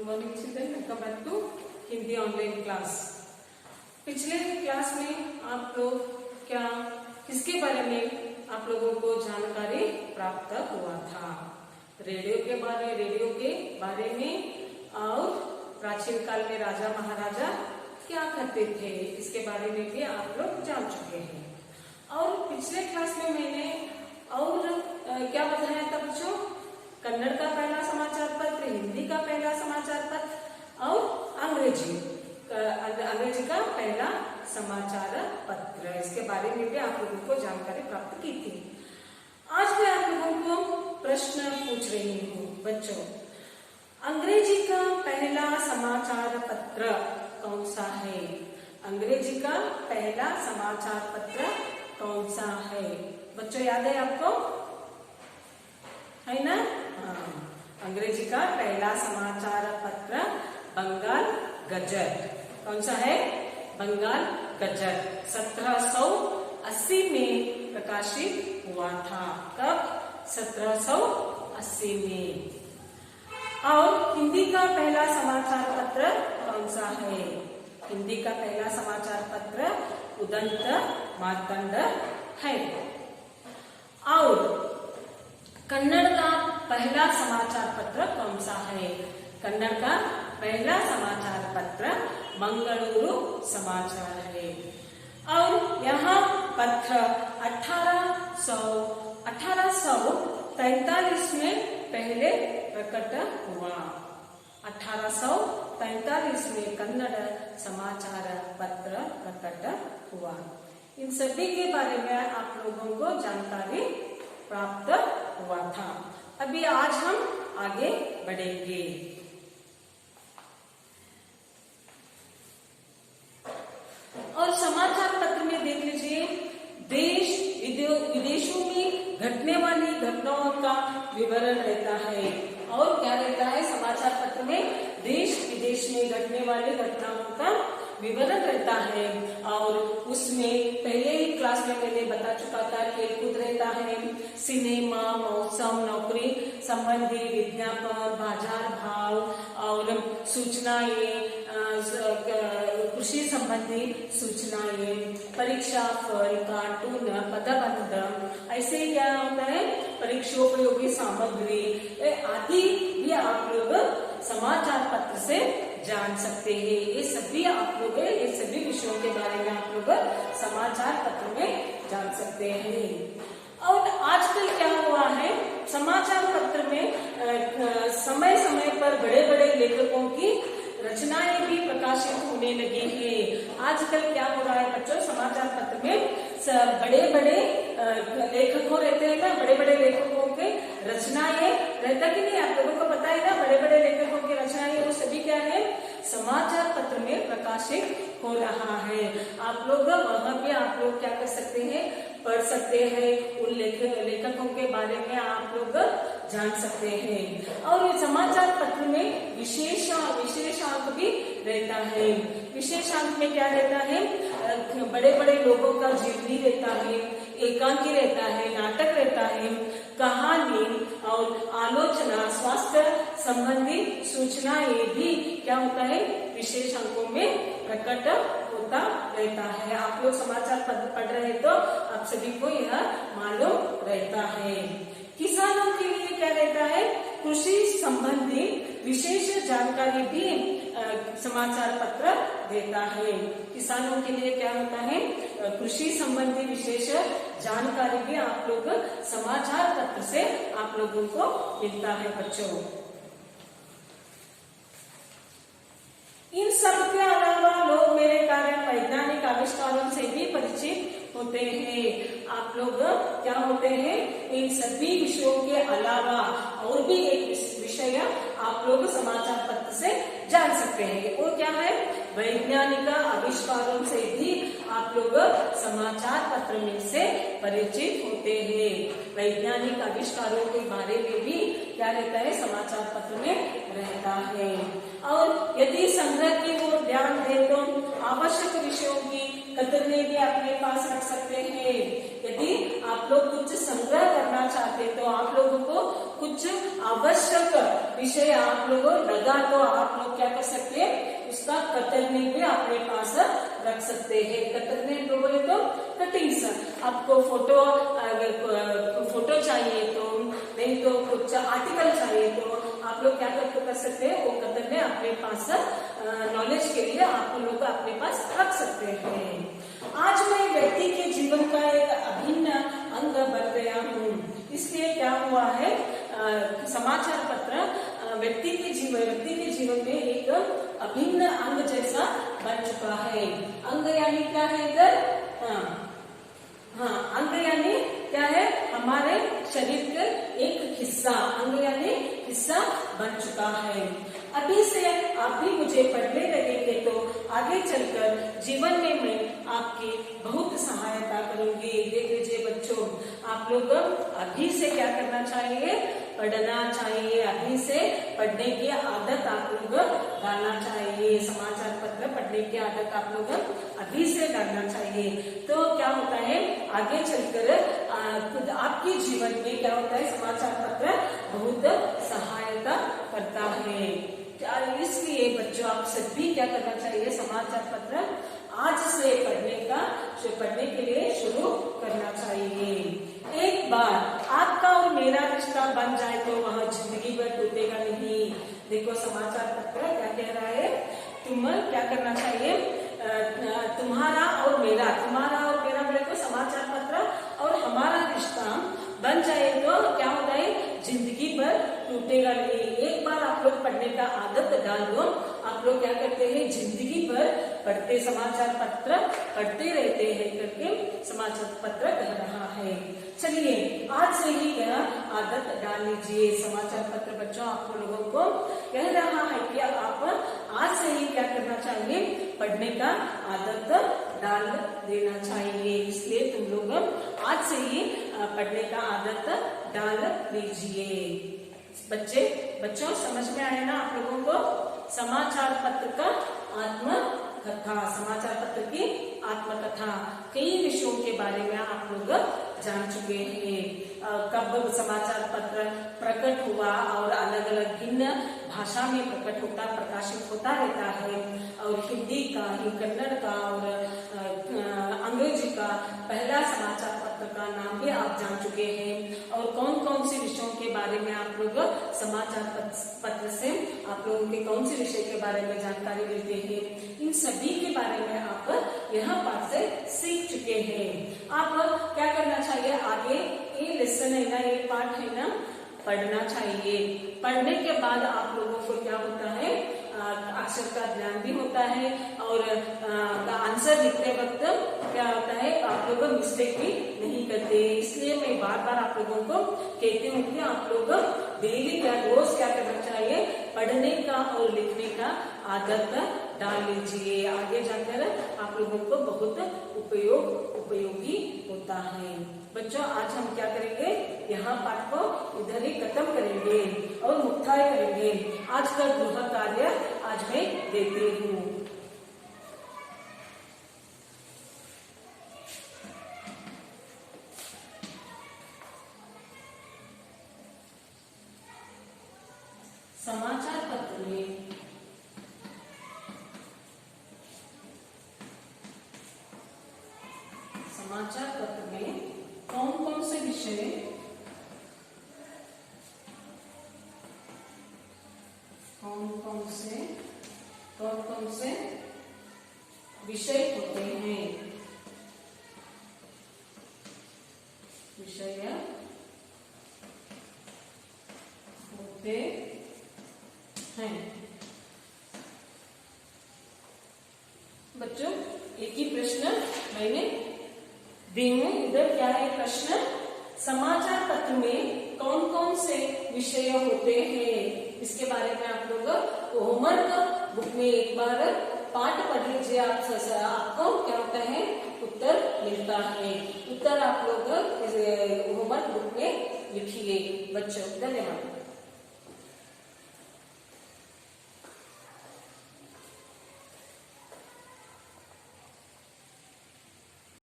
Good morning children, welcome back to Hindi online class. पिछले class में आप लोग क्या किसके बारे में आप लोगों को जानकारी प्राप्त हुआ था? रेडियो के बारे में और प्राचीन काल में राजा महाराजा क्या करते थे इसके बारे में भी आप लोग जान चुके हैं। और पिछले क्लास में मैंने और क्या बताया था बच्चों? कन्नड़ का पहला समाचार पत्र, हिंदी का पहला समाचार पत्र और अंग्रेजी का पहला समाचार पत्र, इसके बारे में भी आप लोगों को जानकारी प्राप्त की थी। आज मैं आप लोगों को प्रश्न पूछ रही हूँ बच्चों, अंग्रेजी का पहला समाचार पत्र कौन सा है? अंग्रेजी का पहला समाचार पत्र कौन सा है बच्चों? याद है आपको? है ना? हाँ, अंग्रेजी का पहला समाचार पत्र बंगाल गजट। कौन सा है? बंगाल गजट 1780 में प्रकाशित हुआ था। कब? 1780 में। और हिंदी का पहला समाचार पत्र कौन सा है? हिंदी का पहला समाचार पत्र उदंत मार्तंड है। और कन्नड़ का पहला समाचार पत्र कौन सा है? कन्नड़ का पहला समाचार पत्र मंगलुरु समाचार है। और यह पत्र 1843 में पहले प्रकट हुआ। 1843 में कन्नड़ समाचार पत्र प्रकट हुआ। इन सभी के बारे में आप लोगों को जानकारी प्राप्त हुआ था। अभी आज हम आगे बढ़ेंगे। और समाचार पत्र में देख लीजिए, देश विदेशों में घटने वाली घटनाओं का विवरण रहता है। और क्या रहता है समाचार पत्र में? देश विदेश में घटने वाली घटनाओं का विवरण रहता है। और उसमें पहले ही क्लास में मैंने बता चुका था, खेलकूद रहता है, सिनेमा, मौसम, नौकरी संबंधी विज्ञापन, बाजार भाव और सूचनाएं, कृषि संबंधी सूचनाएं, परीक्षा फल, कार्टून, पदबंध, ऐसे क्या होता है, परीक्षोपयोगी सामग्री आदि भी आप लोग समाचार पत्र से जान सकते हैं। ये सभी आप लोग ये सभी विषयों के बारे में आप लोग समाचार पत्र में जान सकते हैं। और आजकल क्या हुआ है, समाचार पत्र में समय समय पर बड़े बड़े लेखकों की रचनाएं भी प्रकाशित होने लगी है। आजकल क्या हो रहा है बच्चों, समाचार पत्र में बड़े बड़े लेखकों रहते हैं ना, बड़े बड़े लेखकों के रचनाएं रहता कि नहीं? आप लोगों को पता है ना, बड़े बड़े लेखकों की रचनाएं वो सभी क्या है, समाचार पत्र में प्रकाशित हो रहा है। आप लोग वहां पे आप लोग क्या कर सकते हैं, पढ़ सकते हैं, उन लेखकों के बारे में आप लोग जान सकते हैं। और समाचार पत्र में विशेषांक भी रहता है। विशेषांक में क्या रहता है, बड़े बड़े लोगों का जीवनी रहता है, एकांकी रहता है, नाटक रहता है, कहानी और आलोचना, स्वास्थ्य संबंधी सूचनाएं भी क्या होता है, विशेष अंकों में प्रकट होता रहता है। आप लोग समाचार पत्र पढ़ रहे तो आप सभी को यह मालूम रहता है। किसानों के लिए क्या रहता है, कृषि संबंधी विशेष जानकारी भी समाचार पत्र देता है। किसानों के लिए क्या होता है, कृषि संबंधी विशेष जानकारी भी आप लोग समाचार पत्र से आप लोगों को मिलता है बच्चों। इन सब के अलावा लोग मेरे कारण वैज्ञानिक आविष्कारों से भी परिचित होते हैं। आप लोग क्या होते हैं, इन सभी विषयों के अलावा और भी एक विषय आप लोग समाचार पत्र से जान सकते हैं। वो क्या है, वैज्ञानिक आविष्कारों से भी आप लोग समाचार पत्र में से परिचित होते हैं। वैज्ञानिक आविष्कारों के बारे में भी क्या रहता है, समाचार पत्र में रहता है। और यदि संग्रह की ओर ध्यान दें तो आवश्यक विषयों की कतरने भी अपने पास रख सकते हैं। यदि आप लोग कुछ संग्रह करना चाहते चाहते तो आप लोगों को कुछ आवश्यक विषय आप लोगों लगा तो आप लोग क्या कर सकते हैं, उसका कतरनी भी अपने पास रख सकते हैं। कतरनी बोले तो कटिंग्स, आपको फोटो चाहिए तो, नहीं तो कुछ आर्टिकल चाहिए तो आप लोग क्या कर सकते हैं, वो कतरनी अपने पास नॉलेज के लिए आप लोग अपने पास रख सकते हैं। आज मैं व्यक्ति के जीवन का एक अभिन्न अंग बन गया हूँ, इसलिए क्या हुआ है, समाचार पत्र व्यक्ति के जीवन में एक अभिन्न अंग जैसा बन चुका है। अंग यानी क्या है इधर, अंग यानी क्या है, हमारे शरीर का एक हिस्सा, अंग यानी हिस्सा बन चुका है। अभी से आप भी मुझे पढ़ने लगेंगे तो आगे चलकर जीवन में मैं आपकी बहुत सहायता करूंगी। देख लीजिए बच्चों, आप लोग अभी से क्या करना चाहिए, पढ़ना चाहिए। अभी से पढ़ने की आदत आप लोग डालना चाहिए। समाचार पत्र पढ़ने की आदत आप लोग अभी से डालना चाहिए। तो क्या होता है, आगे चलकर आपके जीवन में क्या होता है, समाचार पत्र बहुत सहायता करता है। इसलिए बच्चों आप सभी क्या करना चाहिए, समाचार पत्र आज से पढ़ने के लिए शुरू करना चाहिए। एक बार आपका और मेरा रिश्ता बन जाए तो वह जिंदगी भर टूटेगा नहीं। देखो समाचार पत्र क्या कह रहा है, तुम क्या करना चाहिए, तुम्हारा और मेरा बोले तो समाचार पत्र और हमारा रिश्ता बन जाए तो क्या होता है, जिंदगी भर टूटेगा नहीं। एक बार आप लोग पढ़ने का आदत डाल दो, आप लोग क्या करते हैं, जिंदगी भर पढ़ते, समाचार पत्र पढ़ते रहते हैं करके समाचार पत्र कह रहा है। चलिए आज से ही यह आदत डाल लीजिए। समाचार पत्र बच्चों आप लोगों को कह रहा है कि आप आज से ही क्या करना चाहिए, पढ़ने का आदत डाल देना चाहिए। इसलिए तुम लोग आज से ही पढ़ने का आदत डाल लीजिए। बच्चों समझ में आया ना आप लोगों को, समाचार पत्र का आत्मकथा, समाचार पत्र की आत्मकथा, कई विषयों के बारे में आप लोग जान चुके हैं। कब समाचार पत्र प्रकट हुआ और अलग अलग भिन्न भाषा में प्रकाशित होता रहता है, और हिंदी का, कन्नड़ का और अंग्रेजी का पहला समाचार पत्र का नाम भी आप जान चुके हैं। और कौन कौन से विषयों के बारे में आप लोग समाचार पत्र से आप लोगों के कौन से विषय के बारे में जानकारी लेते हैं, इन सभी के बारे में आप यहाँ पाठ से सीख चुके हैं। आप क्या करना चाहिए, आगे ये लेसन है ना, ये पाठ है ना, पढ़ना चाहिए। पढ़ने के बाद आप लोगों को क्या होता है, अक्षर का ज्ञान भी होता है, और आंसर लिखते वक्त क्या होता है, आप लोग मिस्टेक भी नहीं करते। इसलिए मैं बार बार आप लोगों को कहती हूँ कि आप लोग डेली रोज क्या करना चाहिए, पढ़ने का और लिखने का आदत डाल लीजिए। आगे जाकर आप लोगों को बहुत उपयोगी होता है। बच्चों आज हम क्या करेंगे, यहाँ पाठ को इधर ही खत्म करेंगे और मुक्ताय करेंगे। आज का गृह कार्य आज मैं देती हूँ। समाचार पत्र में कौन कौन से विषय होते हैं, बच्चों एक ही प्रश्न मैंने दी हूं। इधर क्या है प्रश्न, समाचार पत्र में कौन कौन से विषय होते हैं, इसके बारे में आप लोग होमवर्क बुक में एक बार पाठ पढ़ लीजिए। आपको क्या होता है, उत्तर मिलता है। उत्तर आप लोग होमवर्क बुक में लिखिए। बच्चों धन्यवाद।